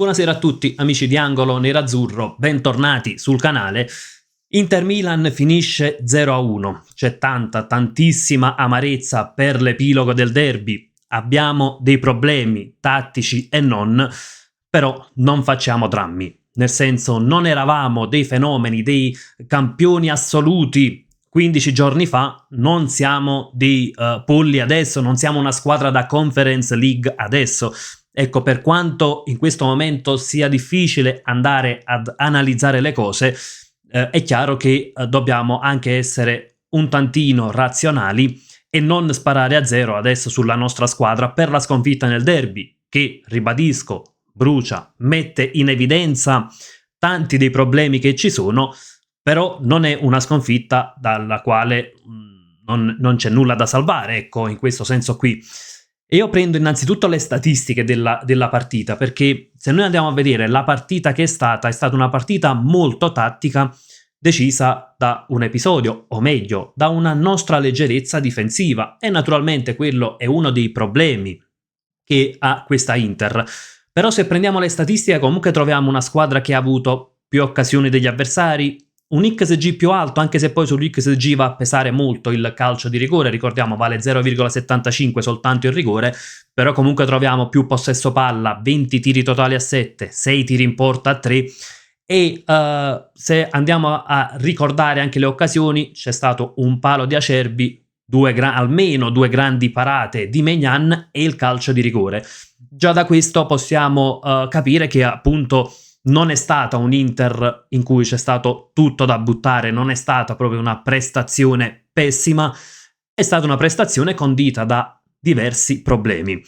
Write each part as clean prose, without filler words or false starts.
Buonasera a tutti, amici di Angolo Nerazzurro, bentornati sul canale. Inter Milan finisce 0-1. C'è tantissima amarezza per l'epilogo del derby. Abbiamo dei problemi tattici e non, però non facciamo drammi. Nel senso, non eravamo dei fenomeni, dei campioni assoluti 15 giorni fa, non siamo dei polli adesso, non siamo una squadra da Conference League adesso. Ecco, per quanto in questo momento sia difficile andare ad analizzare le cose, è chiaro che dobbiamo anche essere un tantino razionali e non sparare a zero adesso sulla nostra squadra per la sconfitta nel derby, che, ribadisco, brucia, mette in evidenza tanti dei problemi che ci sono, però non è una sconfitta dalla quale non c'è nulla da salvare, ecco, in questo senso qui. E io prendo innanzitutto le statistiche della partita, perché se noi andiamo a vedere la partita che è stata una partita molto tattica, decisa da un episodio, o meglio, da una nostra leggerezza difensiva, e naturalmente quello è uno dei problemi che ha questa Inter. Però se prendiamo le statistiche comunque troviamo una squadra che ha avuto più occasioni degli avversari, un XG più alto, anche se poi sull'XG va a pesare molto il calcio di rigore, ricordiamo vale 0,75 soltanto il rigore, però comunque troviamo più possesso palla, 20 tiri totali a 7, 6 tiri in porta a 3, e se andiamo a ricordare anche le occasioni, c'è stato un palo di Acerbi, almeno due grandi parate di Maignan e il calcio di rigore. Già da questo possiamo capire che appunto non è stata un Inter in cui c'è stato tutto da buttare, non è stata proprio una prestazione pessima, è stata una prestazione condita da diversi problemi.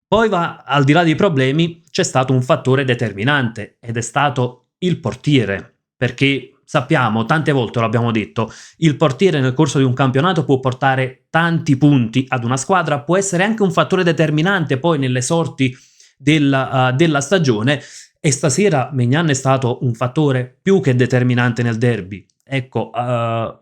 Poi al di là dei problemi c'è stato un fattore determinante ed è stato il portiere, perché sappiamo, tante volte lo abbiamo detto, il portiere nel corso di un campionato può portare tanti punti ad una squadra, può essere anche un fattore determinante poi nelle sorti della stagione. E stasera Maignan è stato un fattore più che determinante nel derby. Ecco,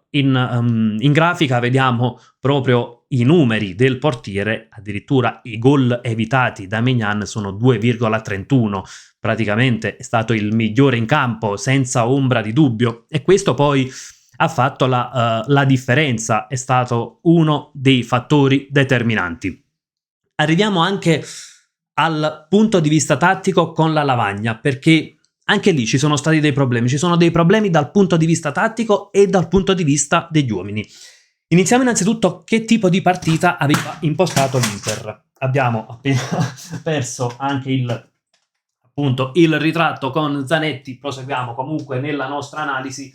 in grafica vediamo proprio i numeri del portiere, addirittura i gol evitati da Maignan sono 2,31, praticamente è stato il migliore in campo senza ombra di dubbio, e questo poi ha fatto la differenza, è stato uno dei fattori determinanti. Arriviamo anche al punto di vista tattico con la lavagna, perché anche lì ci sono stati dei problemi dal punto di vista tattico e dal punto di vista degli uomini. Iniziamo innanzitutto che tipo di partita aveva impostato l'Inter. Abbiamo appena perso anche il ritratto con Zanetti, proseguiamo comunque nella nostra analisi.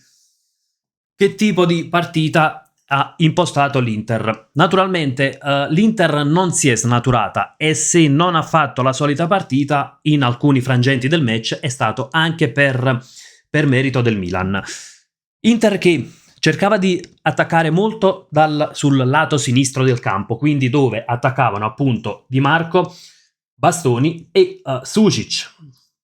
Che tipo di partita ha impostato l'Inter? Naturalmente l'Inter non si è snaturata, e se non ha fatto la solita partita in alcuni frangenti del match è stato anche per merito del Milan. Inter che cercava di attaccare molto sul lato sinistro del campo, quindi dove attaccavano appunto Di Marco, Bastoni e Sušić.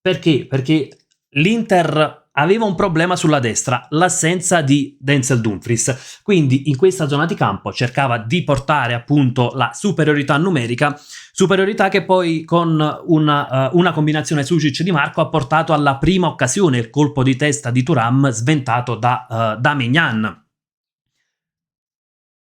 Perché? Perché l'Inter aveva un problema sulla destra, l'assenza di Denzel Dumfries, quindi in questa zona di campo cercava di portare appunto la superiorità numerica, superiorità che poi con una combinazione Sušić-Di Marco ha portato alla prima occasione, il colpo di testa di Thuram sventato da Maignan.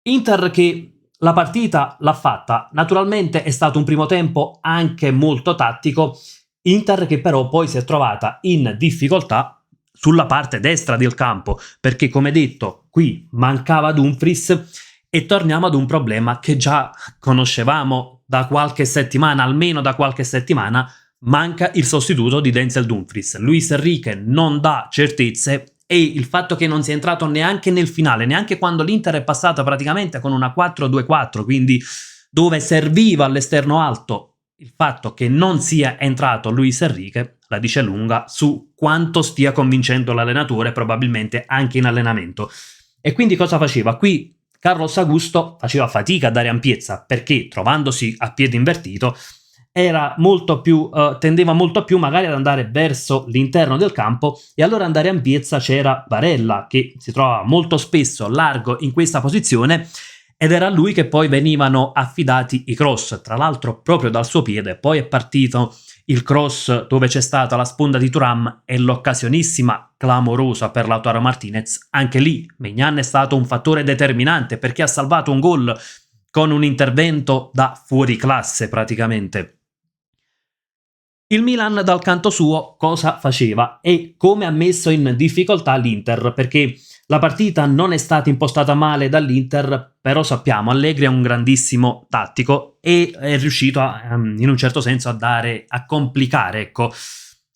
Inter che la partita l'ha fatta, naturalmente è stato un primo tempo anche molto tattico, Inter che però poi si è trovata in difficoltà sulla parte destra del campo, perché come detto qui mancava Dumfries, e torniamo ad un problema che già conoscevamo da qualche settimana, almeno da qualche settimana, manca il sostituto di Denzel Dumfries. Luis Enrique non dà certezze, e il fatto che non sia entrato neanche nel finale, neanche quando l'Inter è passata praticamente con una 4-2-4, quindi dove serviva all'esterno alto, il fatto che non sia entrato Luis Enrique la dice lunga su quanto stia convincendo l'allenatore, probabilmente anche in allenamento. E quindi cosa faceva? Qui Carlos Augusto faceva fatica a dare ampiezza, perché trovandosi a piede invertito tendeva molto più magari ad andare verso l'interno del campo, e allora andare ampiezza c'era Barella, che si trova molto spesso largo in questa posizione, ed era a lui che poi venivano affidati i cross, tra l'altro proprio dal suo piede. Poi è partito il cross dove c'è stata la sponda di Thuram e l'occasionissima clamorosa per Lautaro Martinez. Anche lì Maignan è stato un fattore determinante perché ha salvato un gol con un intervento da fuori classe praticamente. Il Milan dal canto suo cosa faceva e come ha messo in difficoltà l'Inter, perché la partita non è stata impostata male dall'Inter, però sappiamo Allegri è un grandissimo tattico e è riuscito in un certo senso a complicare, ecco,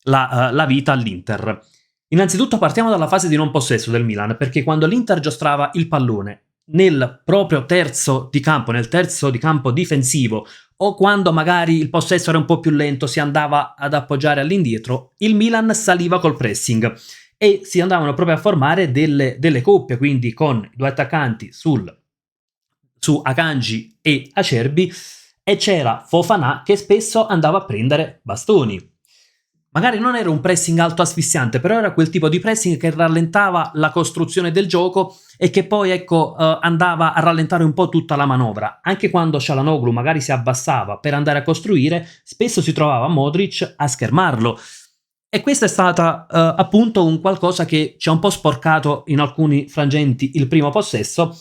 la vita all'Inter. Innanzitutto partiamo dalla fase di non possesso del Milan, perché quando l'Inter giostrava il pallone nel proprio terzo di campo, nel terzo di campo difensivo, o quando magari il possesso era un po' più lento, si andava ad appoggiare all'indietro, il Milan saliva col pressing e si andavano proprio a formare delle coppie, quindi con i due attaccanti su Akanji e Acerbi, e c'era Fofana che spesso andava a prendere bastoni. Magari non era un pressing alto asfissiante, però era quel tipo di pressing che rallentava la costruzione del gioco e che poi, ecco, andava a rallentare un po' tutta la manovra. Anche quando Çalhanoğlu magari si abbassava per andare a costruire, spesso si trovava Modric a schermarlo. E questa è stata appunto un qualcosa che ci ha un po' sporcato in alcuni frangenti il primo possesso,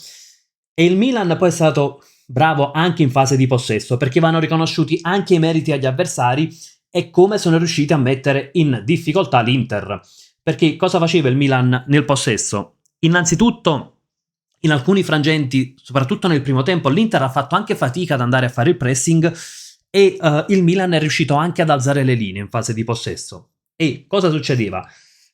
e il Milan poi è stato bravo anche in fase di possesso, perché vanno riconosciuti anche i meriti agli avversari e come sono riusciti a mettere in difficoltà l'Inter. Perché cosa faceva il Milan nel possesso? Innanzitutto, in alcuni frangenti, soprattutto nel primo tempo, l'Inter ha fatto anche fatica ad andare a fare il pressing e il Milan è riuscito anche ad alzare le linee in fase di possesso. E cosa succedeva?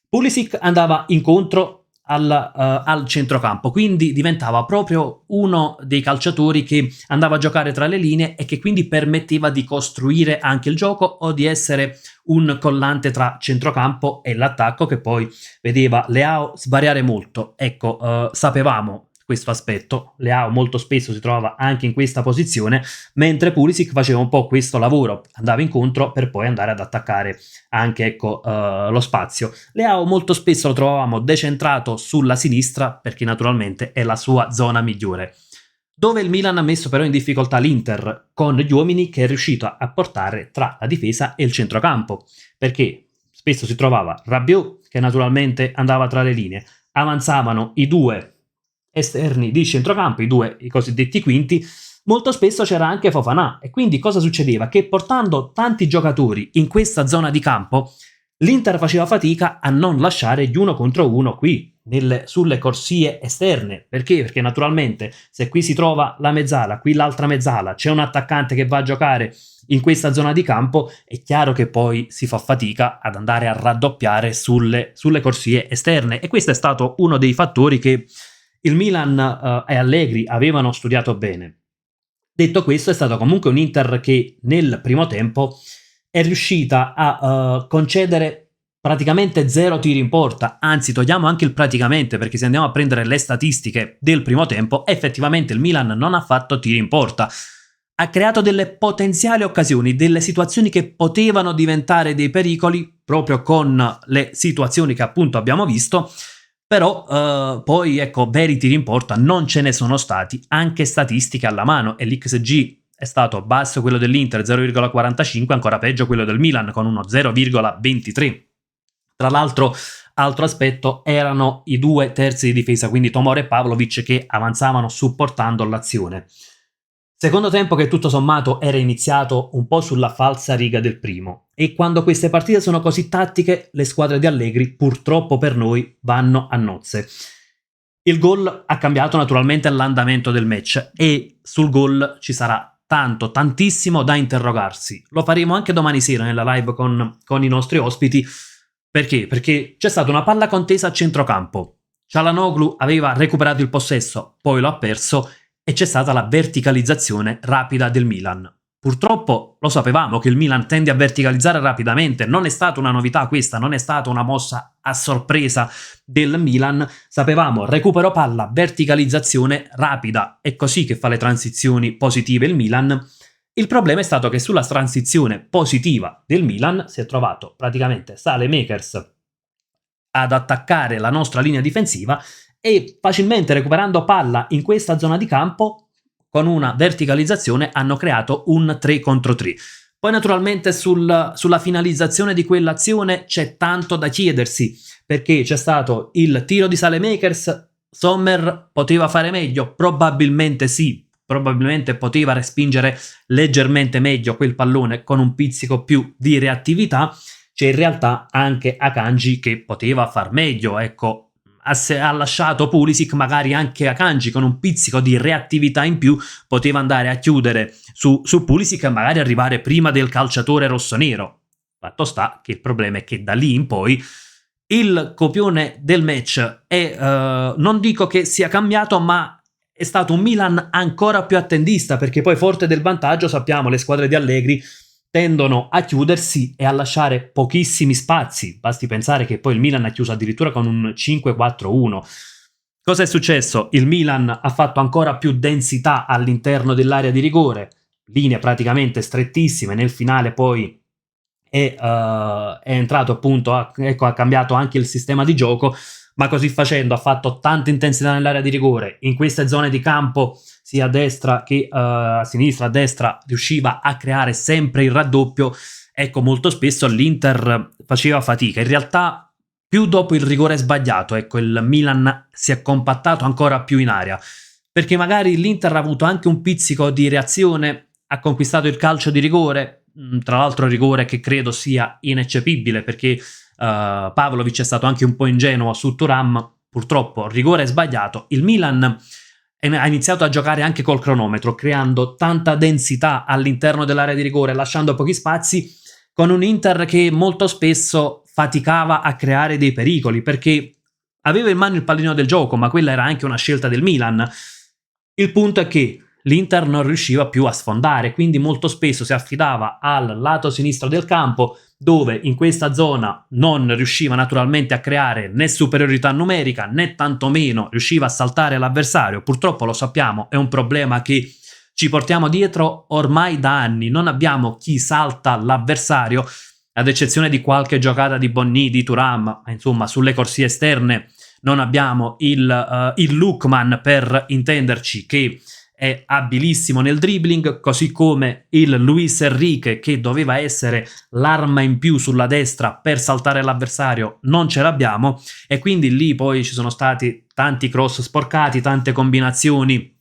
Pulisic andava incontro al centrocampo, quindi diventava proprio uno dei calciatori che andava a giocare tra le linee e che quindi permetteva di costruire anche il gioco o di essere un collante tra centrocampo e l'attacco, che poi vedeva Leao svariare molto. Ecco, sapevamo questo aspetto, Leao molto spesso si trovava anche in questa posizione, mentre Pulisic faceva un po' questo lavoro, andava incontro per poi andare ad attaccare anche, ecco, lo spazio. Leao molto spesso lo trovavamo decentrato sulla sinistra, perché naturalmente è la sua zona migliore. Dove il Milan ha messo però in difficoltà l'Inter con gli uomini che è riuscito a portare tra la difesa e il centrocampo, perché spesso si trovava Rabiot che naturalmente andava tra le linee, avanzavano i due esterni di centrocampo, i cosiddetti quinti. Molto spesso c'era anche Fofana e quindi cosa succedeva? Che portando tanti giocatori in questa zona di campo, l'Inter faceva fatica a non lasciare gli uno contro uno qui, sulle corsie esterne. Perché? Perché naturalmente se qui si trova la mezzala, qui l'altra mezzala, c'è un attaccante che va a giocare in questa zona di campo, è chiaro che poi si fa fatica ad andare a raddoppiare sulle corsie esterne, e questo è stato uno dei fattori che il Milan e Allegri avevano studiato bene. Detto questo, è stato comunque un Inter che nel primo tempo è riuscita a concedere praticamente 0 tiri in porta, anzi togliamo anche il praticamente, perché se andiamo a prendere le statistiche del primo tempo, effettivamente il Milan non ha fatto tiri in porta. Ha creato delle potenziali occasioni, delle situazioni che potevano diventare dei pericoli, proprio con le situazioni che appunto abbiamo visto, però poi, ecco, veri tiri in porta non ce ne sono stati, anche statistiche alla mano, e l'XG è stato basso quello dell'Inter 0,45, ancora peggio quello del Milan con uno 0,23. Tra l'altro, altro aspetto erano i due terzi di difesa, quindi Tomori e Pavlovic, che avanzavano supportando l'azione. Secondo tempo che tutto sommato era iniziato un po' sulla falsa riga del primo, e quando queste partite sono così tattiche, le squadre di Allegri purtroppo per noi vanno a nozze. Il gol ha cambiato naturalmente l'andamento del match e sul gol ci sarà tantissimo da interrogarsi. Lo faremo anche domani sera nella live con i nostri ospiti. Perché? Perché c'è stata una palla contesa a centrocampo. Çalhanoğlu aveva recuperato il possesso, poi lo ha perso e c'è stata la verticalizzazione rapida del Milan. Purtroppo lo sapevamo che il Milan tende a verticalizzare rapidamente, non è stata una novità questa, non è stata una mossa a sorpresa del Milan, sapevamo recupero palla, verticalizzazione rapida, è così che fa le transizioni positive il Milan. Il problema è stato che sulla transizione positiva del Milan si è trovato praticamente Saelemaekers ad attaccare la nostra linea difensiva e facilmente recuperando palla in questa zona di campo con una verticalizzazione hanno creato un 3 contro 3. Poi naturalmente sulla finalizzazione di quell'azione c'è tanto da chiedersi, perché c'è stato il tiro di Saelemaekers. Sommer poteva fare meglio? Probabilmente sì, probabilmente poteva respingere leggermente meglio quel pallone con un pizzico più di reattività. C'è in realtà anche Akanji che poteva far meglio, ecco. Ha lasciato Pulisic, magari anche Akanji con un pizzico di reattività in più poteva andare a chiudere su Pulisic e magari arrivare prima del calciatore rossonero. Fatto sta che il problema è che da lì in poi il copione del match è, non dico che sia cambiato, ma è stato un Milan ancora più attendista, perché poi forte del vantaggio, sappiamo, le squadre di Allegri tendono a chiudersi e a lasciare pochissimi spazi. Basti pensare che poi il Milan ha chiuso addirittura con un 5-4-1. Cosa è successo? Il Milan ha fatto ancora più densità all'interno dell'area di rigore, linee praticamente strettissime, nel finale poi è entrato appunto, ha cambiato anche il sistema di gioco, ma così facendo ha fatto tanta intensità nell'area di rigore, in queste zone di campo sia a destra che a sinistra, a destra riusciva a creare sempre il raddoppio. Ecco, molto spesso l'Inter faceva fatica, in realtà più dopo il rigore sbagliato, ecco, il Milan si è compattato ancora più in area, perché magari l'Inter ha avuto anche un pizzico di reazione, ha conquistato il calcio di rigore, tra l'altro rigore che credo sia ineccepibile, perché Pavlovic è stato anche un po' ingenuo su Thuram, purtroppo rigore sbagliato. Il Milan ha iniziato a giocare anche col cronometro, creando tanta densità all'interno dell'area di rigore, lasciando pochi spazi, con un Inter che molto spesso faticava a creare dei pericoli, perché aveva in mano il pallino del gioco, ma quella era anche una scelta del Milan. Il punto è che l'Inter non riusciva più a sfondare, quindi molto spesso si affidava al lato sinistro del campo, dove in questa zona non riusciva naturalmente a creare né superiorità numerica né tantomeno riusciva a saltare l'avversario. Purtroppo lo sappiamo, è un problema che ci portiamo dietro ormai da anni, non abbiamo chi salta l'avversario, ad eccezione di qualche giocata di Bonni, di Thuram, ma insomma sulle corsie esterne non abbiamo il Lookman, per intenderci, che è abilissimo nel dribbling, così come il Luis Enrique, che doveva essere l'arma in più sulla destra per saltare l'avversario, non ce l'abbiamo, e quindi lì poi ci sono stati tanti cross sporcati, tante combinazioni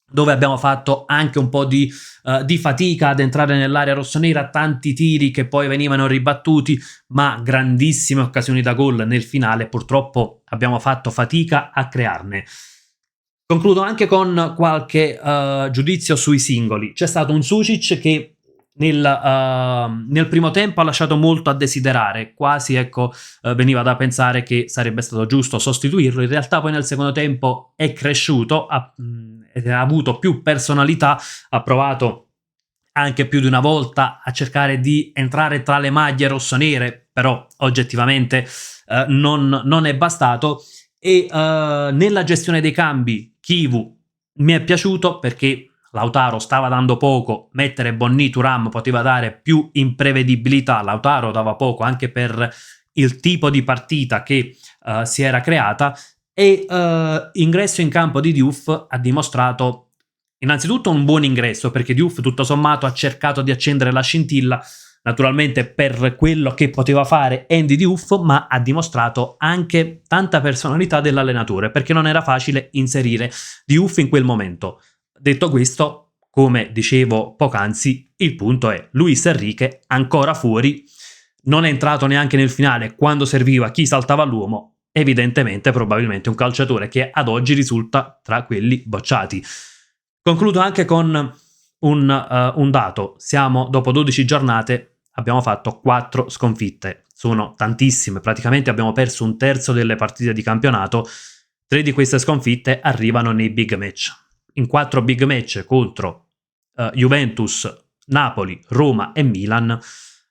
dove abbiamo fatto anche un po' di fatica ad entrare nell'area rossonera, tanti tiri che poi venivano ribattuti, ma grandissime occasioni da gol nel finale. Purtroppo abbiamo fatto fatica a crearne. Concludo anche con qualche giudizio sui singoli. C'è stato un Sucic che nel primo tempo ha lasciato molto a desiderare, quasi ecco, veniva da pensare che sarebbe stato giusto sostituirlo. In realtà poi nel secondo tempo è cresciuto, ha avuto più personalità, ha provato anche più di una volta a cercare di entrare tra le maglie rossonere, però oggettivamente non è bastato. E nella gestione dei cambi Chivu mi è piaciuto, perché Lautaro stava dando poco, mettere Bonni, Thuram poteva dare più imprevedibilità. Lautaro dava poco anche per il tipo di partita che si era creata, e ingresso in campo di Diouf ha dimostrato innanzitutto un buon ingresso, perché Diouf tutto sommato ha cercato di accendere la scintilla, naturalmente per quello che poteva fare Andy Diouf, ma ha dimostrato anche tanta personalità dell'allenatore, perché non era facile inserire Diouf in quel momento. Detto questo, come dicevo poc'anzi, il punto è Luis Enrique ancora fuori, non è entrato neanche nel finale quando serviva chi saltava all'uomo, evidentemente probabilmente un calciatore che ad oggi risulta tra quelli bocciati. Concludo anche con un dato: siamo dopo 12 giornate, abbiamo fatto 4 sconfitte, sono tantissime, praticamente abbiamo perso un terzo delle partite di campionato. 3 di queste sconfitte arrivano nei big match. In 4 big match contro Juventus, Napoli, Roma e Milan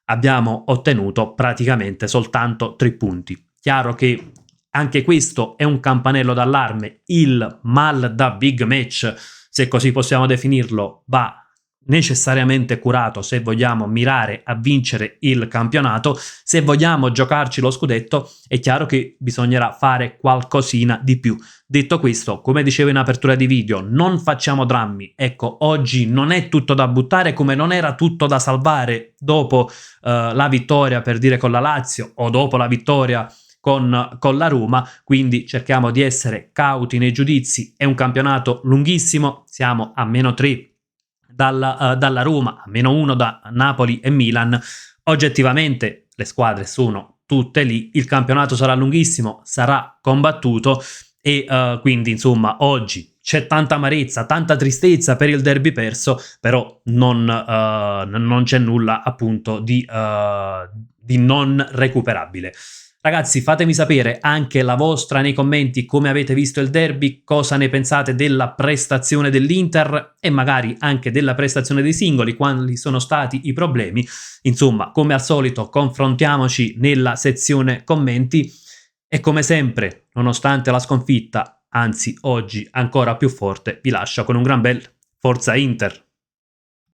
abbiamo ottenuto praticamente soltanto 3 punti. Chiaro che anche questo è un campanello d'allarme, il mal da big match, se così possiamo definirlo, va necessariamente curato se vogliamo mirare a vincere il campionato. Se vogliamo giocarci lo scudetto, è chiaro che bisognerà fare qualcosina di più. Detto questo, come dicevo in apertura di video, non facciamo drammi. Ecco, oggi non è tutto da buttare, come non era tutto da salvare dopo la vittoria, per dire, con la Lazio, o dopo la vittoria con la Roma, quindi cerchiamo di essere cauti nei giudizi. È un campionato lunghissimo, siamo a -3 dalla Roma, a -1 da Napoli e Milan. Oggettivamente le squadre sono tutte lì, il campionato sarà lunghissimo, sarà combattuto e quindi insomma oggi c'è tanta amarezza, tanta tristezza per il derby perso, però non c'è nulla appunto di non recuperabile. Ragazzi, fatemi sapere anche la vostra nei commenti, come avete visto il derby, cosa ne pensate della prestazione dell'Inter e magari anche della prestazione dei singoli, quali sono stati i problemi. Insomma, come al solito, confrontiamoci nella sezione commenti e come sempre, nonostante la sconfitta, anzi oggi ancora più forte, vi lascio con un gran bel Forza Inter!